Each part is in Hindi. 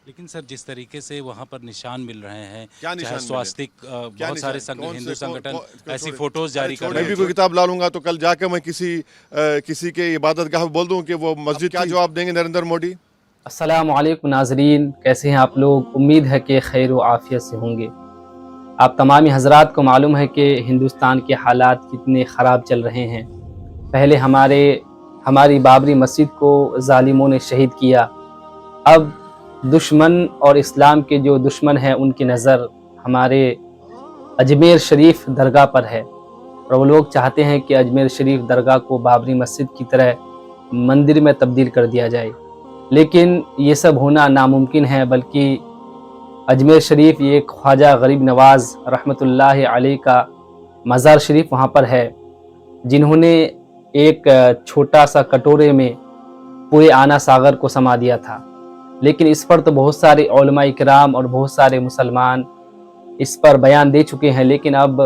लेकिन सर जिस तरीके से वहाँ पर निशान मिल रहे हैं, क्या चाहे निशान मिले? स्वास्तिक क्या बहुत सारे निशान? कौन हिंदू से संगठन ऐसी छोड़िए। फोटोज अरे जारी कर छोड़िए, रहे मैं भी हैं कोई किताब ला लूंगा तो कल जाके मैं किसी के इबादत गाह बोल दूं कि वो मस्जिद थी। क्या जवाब देंगे नरेंद्र मोदी? अस्सलामु अलैकुम नाजरीन, कैसे हैं आप लोग। उम्मीद है कि खैर व आफियत से होंगे। आप तमामी हजरात को मालूम है कि हिंदुस्तान के हालात कितने ख़राब चल रहे हैं। पहले हमारी बाबरी मस्जिद को जालिमों ने शहीद किया, अब दुश्मन और इस्लाम के जो दुश्मन हैं उनकी नज़र हमारे अजमेर शरीफ दरगाह पर है, और वो लोग चाहते हैं कि अजमेर शरीफ दरगाह को बाबरी मस्जिद की तरह मंदिर में तब्दील कर दिया जाए। लेकिन ये सब होना नामुमकिन है, बल्कि अजमेर शरीफ ये ख्वाजा गरीब नवाज़ रहमतुल्लाहि अलैह का मज़ार शरीफ वहाँ पर है, जिन्होंने एक छोटा सा कटोरे में पूरे आना सागर को समा दिया था। लेकिन इस पर तो बहुत सारे उलमा इकराम और बहुत सारे मुसलमान इस पर बयान दे चुके हैं, लेकिन अब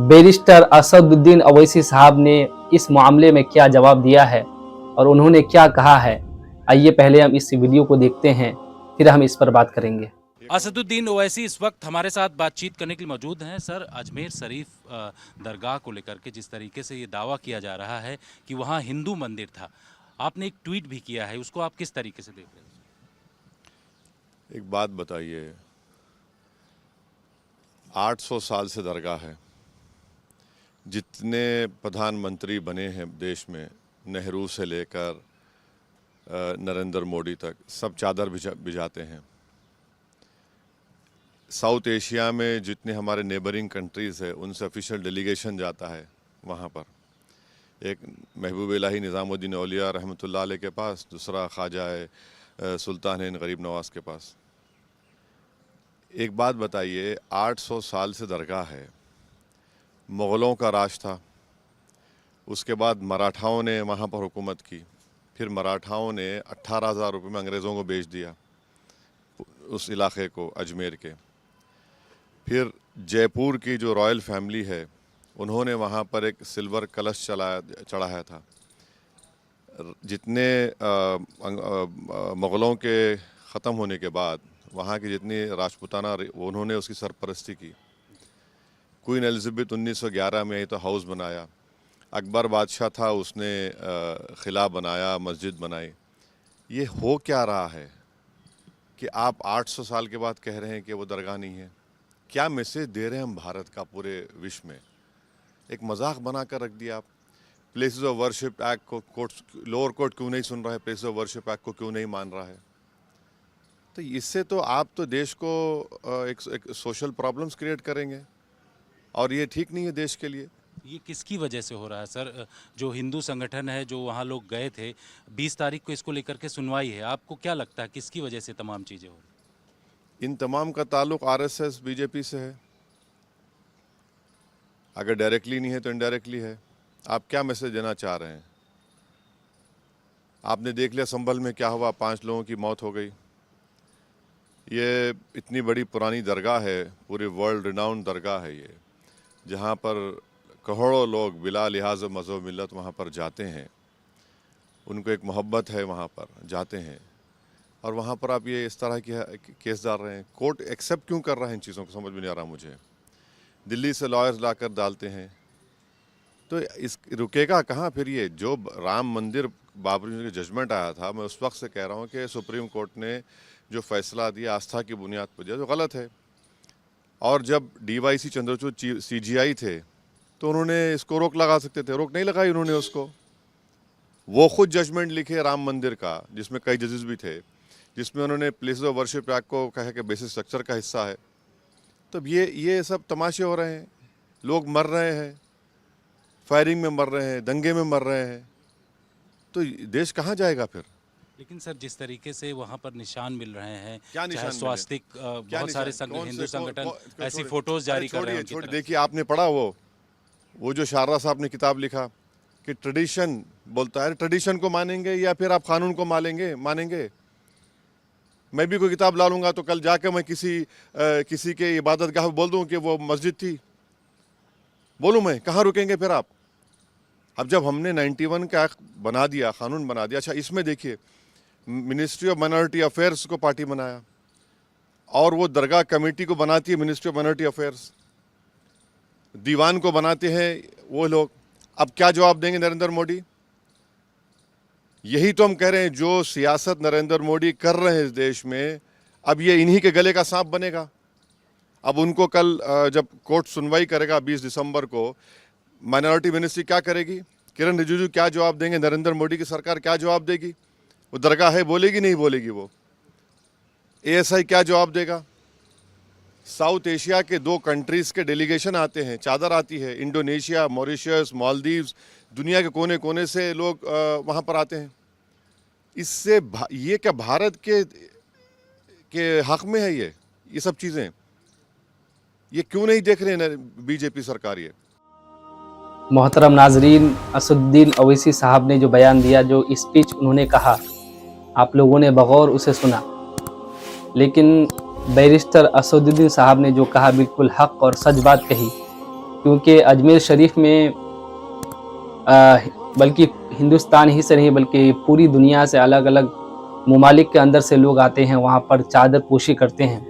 बैरिस्टर असदुद्दीन अवैसी साहब ने इस मामले में क्या जवाब दिया है और उन्होंने क्या कहा है, आइए पहले हम इस वीडियो को देखते हैं, फिर हम इस पर बात करेंगे। असदुद्दीन ओवैसी इस वक्त हमारे साथ बातचीत करने के लिए मौजूद हैं। सर, अजमेर शरीफ दरगाह को लेकर के जिस तरीके से ये दावा किया जा रहा है कि वहाँ हिंदू मंदिर था, आपने एक ट्वीट भी किया है, उसको आप किस तरीके से देख रहे हैं? एक बात बताइए, 800 साल से दरगाह है। जितने प्रधानमंत्री बने हैं देश में, नेहरू से लेकर नरेंद्र मोदी तक, सब चादर भिजाते हैं। साउथ एशिया में जितने हमारे नेबरिंग कंट्रीज़ है उनसे ऑफिशियल डेलीगेशन जाता है वहाँ पर। एक महबूब इलाही निज़ामुद्दीन औलिया रहमतुल्लाह अलैह के पास, दूसरा ख्वाजा सुल्तान गरीब नवाज़ के पास। एक बात बताइए, 800 साल से दरगाह है, मुग़लों का राज था, उसके बाद मराठाओं ने वहाँ पर हुकूमत की, फिर मराठाओं ने 18,000 रुपये में अंग्रेज़ों को बेच दिया उस इलाके को, अजमेर के। फिर जयपुर की जो रॉयल फैमिली है उन्होंने वहाँ पर एक सिल्वर कलश चढ़ाया था। जितने मुग़लों के ख़त्म होने के बाद वहाँ की जितनी राजपूताना उन्होंने उसकी सरपरस्ती की। क्वीन एलिज़ाबेथ 1911 में आई तो हाउस बनाया। अकबर बादशाह था, उसने ख़िला बनाया, मस्जिद बनाई। ये हो क्या रहा है कि आप 800 साल के बाद कह रहे हैं कि वो दरगाह नहीं है? क्या मैसेज दे रहे हैं हम भारत का पूरे विश्व में? एक मजाक बना कर रख दिया आप। प्लेसेस ऑफ वर्शिप एक्ट को लोअर कोर्ट क्यों नहीं सुन रहा है? प्लेसेस ऑफ वर्शिप एक्ट को क्यों नहीं मान रहा है? तो इससे तो आप तो देश को एक सोशल प्रॉब्लम्स क्रिएट करेंगे, और ये ठीक नहीं है देश के लिए। ये किसकी वजह से हो रहा है सर? जो हिंदू संगठन है, जो वहाँ लोग गए थे, 20 तारीख को इसको लेकर के सुनवाई है, आपको क्या लगता है किसकी वजह से तमाम चीज़ें हो रही? इन तमाम का ताल्लुक आरएसएस बीजेपी से है। अगर डायरेक्टली नहीं है तो इनडायरेक्टली है। आप क्या मैसेज देना चाह रहे हैं? आपने देख लिया संभल में क्या हुआ, 5 लोगों की मौत हो गई। ये इतनी बड़ी पुरानी दरगाह है, पूरे वर्ल्ड रिनाउंड दरगाह है ये, जहाँ पर करोड़ों लोग बिला लिहाज मज़हब मिल्लत वहाँ पर जाते हैं। उनको एक मोहब्बत है, वहाँ पर जाते हैं, और वहाँ पर आप ये इस तरह की केस डाल रहे हैं। कोर्ट एक्सेप्ट क्यों कर रहा है? इन चीज़ों को समझ में नहीं आ रहा मुझे। दिल्ली से लॉयर्स लाकर डालते हैं, तो इस रुकेगा कहाँ फिर ये? जो राम मंदिर बाबरी का जजमेंट आया था, मैं उस वक्त से कह रहा हूँ कि सुप्रीम कोर्ट ने जो फैसला दिया आस्था की बुनियाद पर दिया, जो गलत है। और जब डीवाईसी चंद्रचूड़ सीजीआई थे तो उन्होंने इसको रोक लगा सकते थे, रोक नहीं लगाई उन्होंने उसको। वो खुद जजमेंट लिखे राम मंदिर का, जिसमें कई जजेस भी थे, जिसमें उन्होंने प्लेसेस ऑफ वर्शिप एक्ट को कहा कि बेसिक स्ट्रक्चर का हिस्सा है। तो ये सब तमाशे हो रहे हैं, लोग मर रहे हैं, फायरिंग में मर रहे हैं, दंगे में मर रहे हैं, तो देश कहाँ जाएगा फिर? लेकिन सर जिस तरीके से वहाँ पर निशान मिल रहे हैं, क्या चाहे निशान स्वास्तिक बहुत सारे हिंदू संगठन ऐसी फोटोज जारी कर रहे हैं उनकी तरफ देखिए, आपने पढ़ा वो जो शारदा साहब ने किताब लिखा कि ट्रेडिशन बोलता है, ट्रेडिशन को मानेंगे या फिर आप कानून को मानेंगे? मैं भी कोई किताब ला लूंगा तो कल जाके मैं किसी के इबादत गाह बोल दूं कि वो मस्जिद थी, बोलूं मैं? कहाँ रुकेंगे फिर आप? अब जब हमने 91 का एक्ट बना दिया, कानून बना दिया। अच्छा, इसमें देखिए मिनिस्ट्री ऑफ माइनॉरिटी अफेयर्स को पार्टी बनाया, और वो दरगाह कमेटी को बनाती है मिनिस्ट्री ऑफ माइनॉरिटी अफेयर्स, दीवान को बनाते हैं वो लोग। अब क्या जवाब देंगे नरेंद्र मोदी? यही तो हम कह रहे हैं, जो सियासत नरेंद्र मोदी कर रहे हैं इस देश में, अब ये इन्हीं के गले का सांप बनेगा। अब उनको कल जब कोर्ट सुनवाई करेगा 20 दिसंबर को, माइनॉरिटी मिनिस्ट्री क्या करेगी? किरण रिजिजू क्या जवाब देंगे? नरेंद्र मोदी की सरकार क्या जवाब देगी? वो दरगाह है बोलेगी नहीं बोलेगी? वो ASI क्या जवाब देगा? साउथ एशिया के 2 कंट्रीज़ के डेलीगेशन आते हैं, चादर आती है, इंडोनेशिया, मॉरिशस, मालदीव्स, दुनिया के कोने कोने से लोग वहाँ पर आते हैं। इससे ये क्या भारत के हक में है? ये सब चीज़ें ये क्यों नहीं देख रहे हैं बीजेपी सरकार? ये मोहतरम नाजरीन, असदुद्दीन ओवैसी साहब ने जो बयान दिया, जो स्पीच उन्होंने कहा, आप लोगों ने बगौर उसे सुना, लेकिन बैरिस्टर असदुद्दीन साहब ने जो कहा बिल्कुल हक और सच बात कही। क्योंकि अजमेर शरीफ में बल्कि हिंदुस्तान ही से नहीं बल्कि पूरी दुनिया से अलग अलग ममालिक के अंदर से लोग आते हैं, वहाँ पर चादर पोशी करते हैं।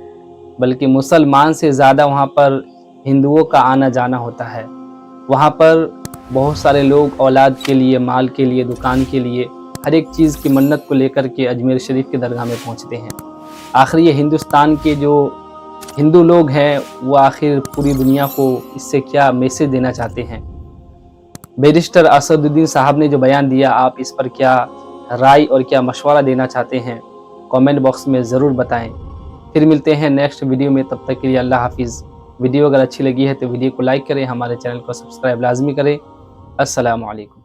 बल्कि मुसलमान से ज़्यादा वहाँ पर हिंदुओं का आना जाना होता है। वहाँ पर बहुत सारे लोग औलाद के लिए, माल के लिए, दुकान के लिए, हर एक चीज़ की मन्नत को लेकर के अजमेर शरीफ की दरगाह में पहुँचते हैं। आखिर ये हिंदुस्तान के जो हिंदू लोग हैं वो आखिर पूरी दुनिया को इससे क्या मैसेज देना चाहते हैं? बैरिस्टर असदुद्दीन साहब ने जो बयान दिया, आप इस पर क्या राय और क्या मशवरा देना चाहते हैं? कमेंट बॉक्स में ज़रूर बताएं। फिर मिलते हैं नेक्स्ट वीडियो में, तब तक के लिए अल्लाह हाफिज़। वीडियो अगर अच्छी लगी है तो वीडियो को लाइक करें, हमारे चैनल को सब्सक्राइब लाजमी करें। अस्सलामु अलैकुम।